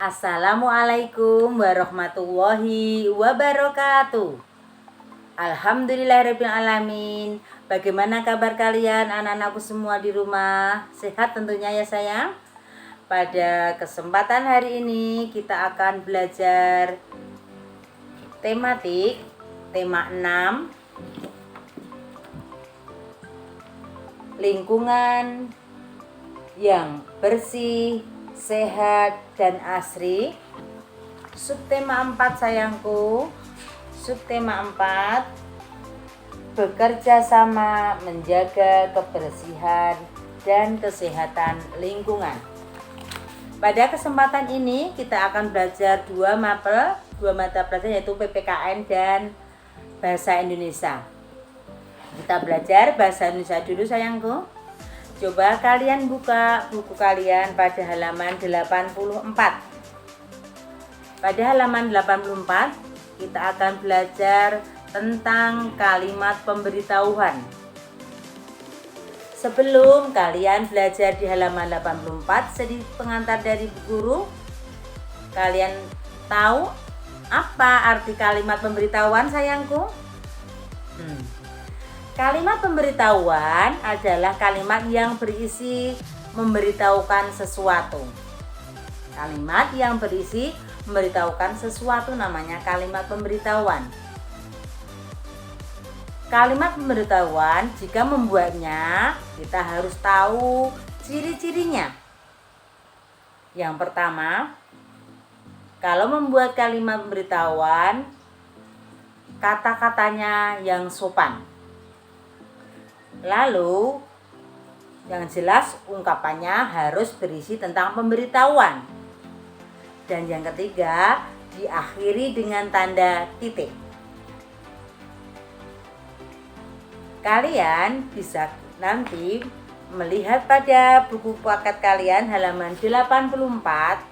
Assalamualaikum warahmatullahi wabarakatuh. Alhamdulillahirabbil alamin. Bagaimana kabar kalian anak-anakku semua di rumah? Sehat tentunya ya sayang. Pada kesempatan hari ini kita akan belajar tematik tema 6, lingkungan yang bersih, sehat dan asri. Subtema 4 sayangku. Subtema 4, bekerja sama menjaga kebersihan dan kesehatan lingkungan. Pada kesempatan ini kita akan belajar dua mata pelajaran, yaitu PPKN dan Bahasa Indonesia. Kita belajar Bahasa Indonesia dulu sayangku. Coba kalian buka buku kalian pada halaman 84. Pada halaman 84 kita akan belajar tentang kalimat pemberitahuan. Sebelum kalian belajar di halaman 84, sedikit pengantar dari Bu Guru. Kalian tahu apa arti kalimat pemberitahuan sayangku? Kalimat pemberitahuan adalah kalimat yang berisi memberitahukan sesuatu. Kalimat yang berisi memberitahukan sesuatu namanya kalimat pemberitahuan. Kalimat pemberitahuan jika membuatnya kita harus tahu ciri-cirinya. Yang pertama, kalau membuat kalimat pemberitahuan, kata-katanya yang sopan. Lalu yang jelas ungkapannya harus berisi tentang pemberitahuan. Dan yang ketiga, diakhiri dengan tanda titik. Kalian bisa nanti melihat pada buku paket kalian halaman 84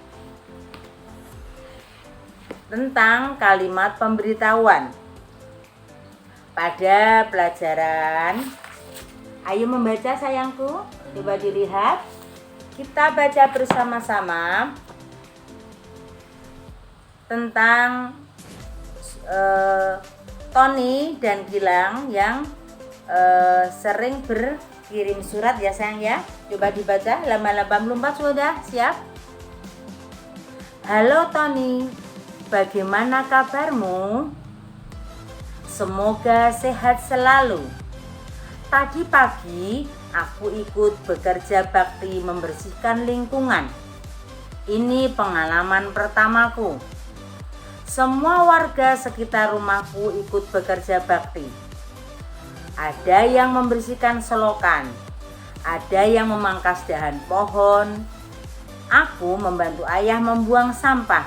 tentang kalimat pemberitahuan. Pada pelajaran, ayo membaca sayangku, coba dilihat. Kita baca bersama-sama tentang Tony dan Gilang yang sering berkirim surat ya sayang ya. Coba dibaca halaman 84, sudah siap? Halo Tony, bagaimana kabarmu? Semoga sehat selalu. Tadi pagi aku ikut bekerja bakti membersihkan lingkungan. Ini pengalaman pertamaku. Semua warga sekitar rumahku ikut bekerja bakti. Ada yang membersihkan selokan, ada yang memangkas dahan pohon. Aku membantu ayah membuang sampah.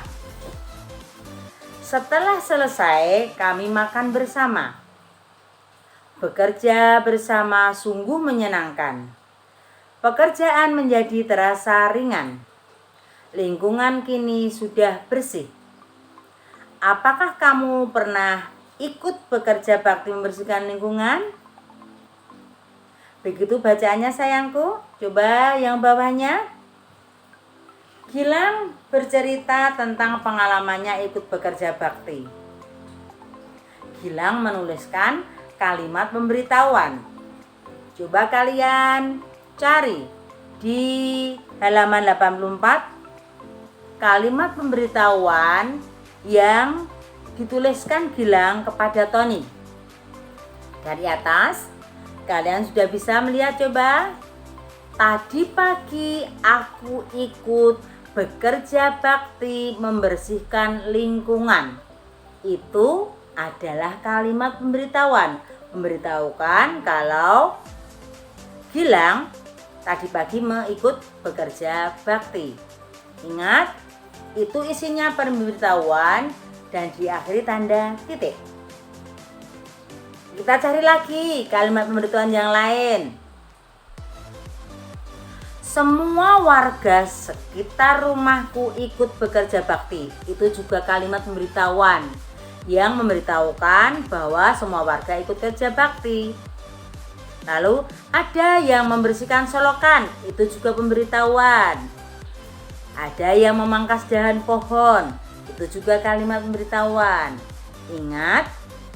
Setelah selesai, kami makan bersama. Bekerja bersama sungguh menyenangkan. Pekerjaan menjadi terasa ringan. Lingkungan kini sudah bersih. Apakah kamu pernah ikut bekerja bakti membersihkan lingkungan? Begitu bacaannya sayangku. Coba yang bawahnya. Gilang bercerita tentang pengalamannya ikut bekerja bakti. Gilang menuliskan kalimat pemberitahuan. Coba kalian cari di halaman 84 kalimat pemberitahuan yang dituliskan Gilang kepada Tony. Dari atas kalian sudah bisa melihat, coba. Tadi pagi aku ikut bekerja bakti membersihkan lingkungan. Itu adalah kalimat pemberitahuan. Memberitahukan kalau Gilang tadi pagi ikut bekerja bakti. Ingat, itu isinya pemberitahuan dan diakhiri tanda titik. Kita cari lagi kalimat pemberitahuan yang lain. Semua warga sekitar rumahku ikut bekerja bakti. Itu juga kalimat pemberitahuan yang memberitahukan bahwa semua warga ikut kerja bakti. Lalu ada yang membersihkan selokan, itu juga pemberitahuan. Ada yang memangkas dahan pohon, itu juga kalimat pemberitahuan. Ingat,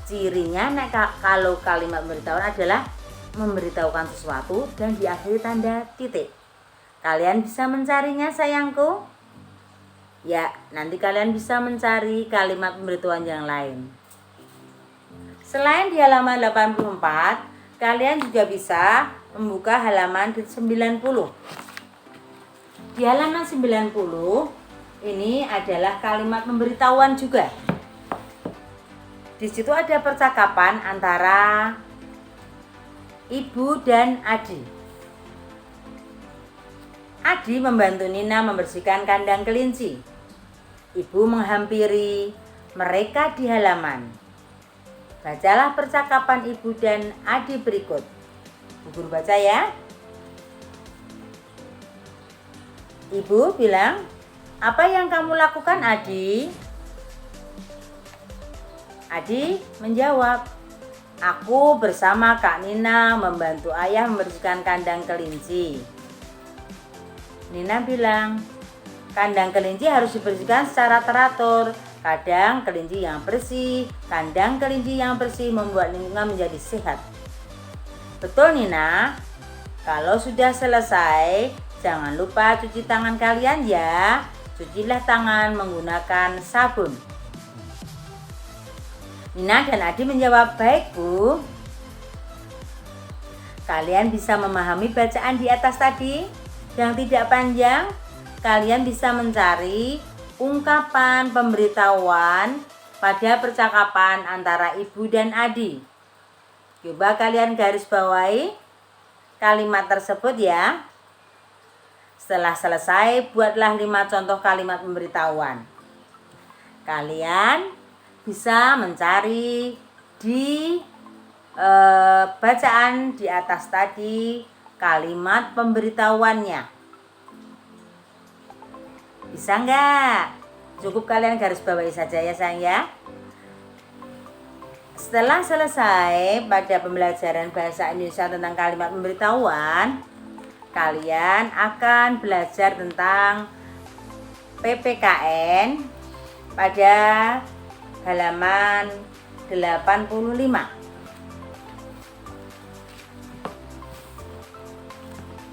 cirinya kalau kalimat pemberitahuan adalah memberitahukan sesuatu dan diakhiri tanda titik. Kalian bisa mencarinya sayangku? Ya, nanti kalian bisa mencari kalimat pemberitahuan yang lain. Selain di halaman 84, kalian juga bisa membuka halaman 90. Di halaman 90 ini adalah kalimat pemberitahuan juga. Di situ ada percakapan antara Ibu dan Adi. Adi membantu Nina membersihkan kandang kelinci. Ibu menghampiri mereka di halaman. Bacalah percakapan Ibu dan Adi berikut. Bu Guru baca ya. Ibu bilang, "Apa yang kamu lakukan, Adi?" Adi menjawab, "Aku bersama Kak Nina membantu ayah membersihkan kandang kelinci." Nina bilang, "Kandang kelinci harus dibersihkan secara teratur. Kadang kelinci yang bersih, kandang kelinci yang bersih membuat lingkungan menjadi sehat." Betul Nina. Kalau sudah selesai, jangan lupa cuci tangan kalian ya. Cucilah tangan menggunakan sabun. Nina dan Adi menjawab, "Baik, Bu." Kalian bisa memahami bacaan di atas tadi yang tidak panjang. Kalian bisa mencari ungkapan pemberitahuan pada percakapan antara Ibu dan Adi. Coba kalian garis bawahi kalimat tersebut ya. Setelah selesai, buatlah 5 contoh kalimat pemberitahuan. Kalian bisa mencari di bacaan di atas tadi kalimat pemberitahuannya. Bisa enggak? Cukup kalian garis bawahi saja ya sayang ya. Setelah selesai pada pembelajaran bahasa Indonesia tentang kalimat pemberitahuan, kalian akan belajar tentang PPKN pada halaman 85.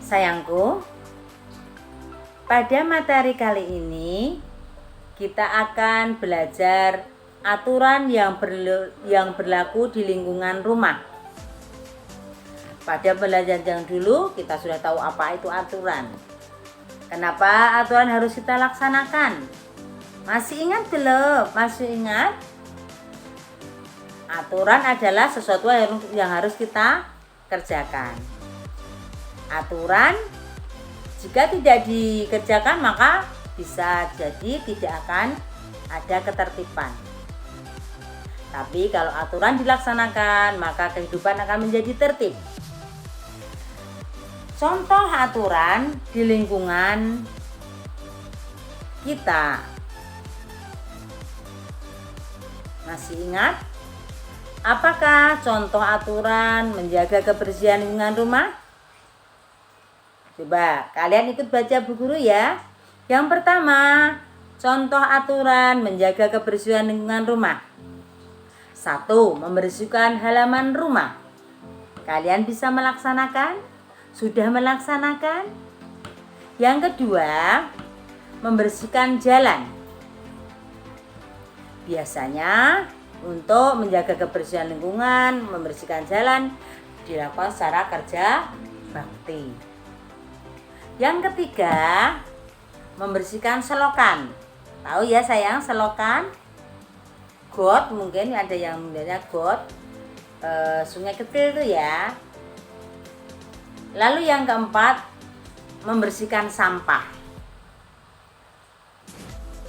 Sayangku, pada materi kali ini kita akan belajar aturan yang berlaku di lingkungan rumah. Pada pembelajaran yang dulu kita sudah tahu apa itu aturan. Kenapa aturan harus kita laksanakan? Masih ingat belum? Masih ingat? Aturan adalah sesuatu yang harus kita kerjakan. Aturan jika tidak dikerjakan maka bisa jadi tidak akan ada ketertiban. Tapi kalau aturan dilaksanakan maka kehidupan akan menjadi tertib. Contoh aturan di lingkungan kita. Masih ingat? Apakah contoh aturan menjaga kebersihan lingkungan rumah? Coba kalian ikut baca Bu Guru ya. Yang pertama, contoh aturan menjaga kebersihan lingkungan rumah. 1. Membersihkan halaman rumah. Kalian bisa melaksanakan? Sudah melaksanakan? Yang kedua, membersihkan jalan. Biasanya untuk menjaga kebersihan lingkungan, membersihkan jalan dilakukan secara kerja bakti. Yang ketiga, membersihkan selokan. Tahu ya sayang selokan? Got, mungkin ada yang melihatnya got, sungai kecil itu ya. Lalu yang keempat, membersihkan sampah.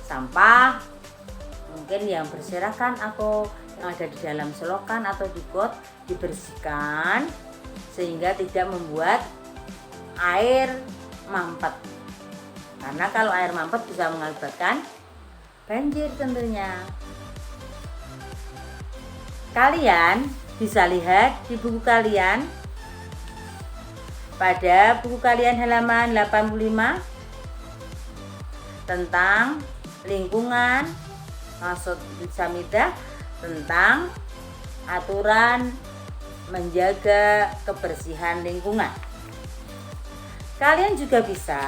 Sampah mungkin yang berserakan atau yang ada di dalam selokan atau di got dibersihkan sehingga tidak membuat air mampet. Karena kalau air mampet bisa mengakibatkan banjir tentunya. Kalian bisa lihat di buku kalian, pada buku kalian halaman 85 tentang lingkungan, maksud hamidah tentang aturan menjaga kebersihan lingkungan. Kalian juga bisa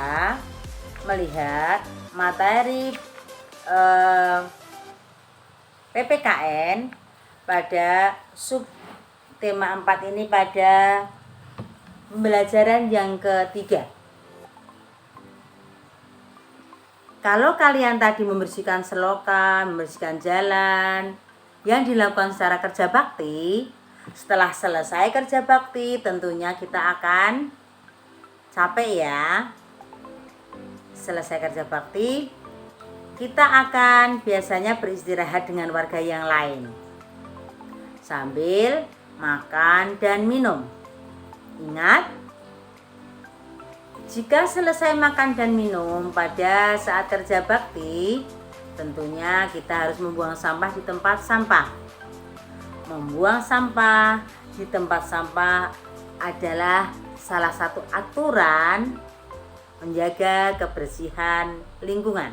melihat materi PPKN pada sub tema 4 ini pada pembelajaran yang ketiga. Kalau kalian tadi membersihkan selokan, membersihkan jalan yang dilakukan secara kerja bakti, setelah selesai kerja bakti tentunya kita akan capek ya. Selesai kerja bakti, kita akan biasanya beristirahat dengan warga yang lain sambil makan dan minum. Ingat, jika selesai makan dan minum pada saat kerja bakti, tentunya kita harus membuang sampah di tempat sampah. Membuang sampah di tempat sampah adalah salah satu aturan menjaga kebersihan lingkungan.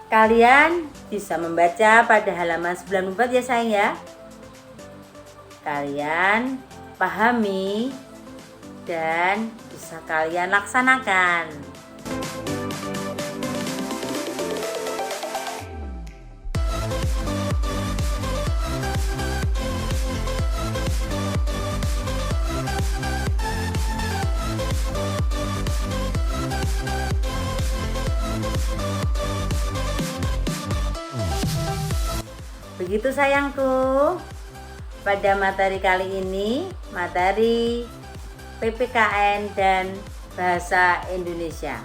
Kalian bisa membaca pada halaman 94 ya sayang ya. Kalian pahami dan bisa kalian laksanakan. Begitu sayangku, pada materi kali ini, materi PPKN dan Bahasa Indonesia.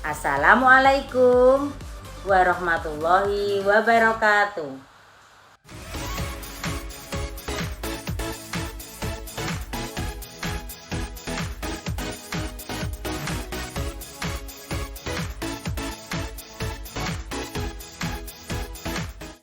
Assalamualaikum warahmatullahi wabarakatuh.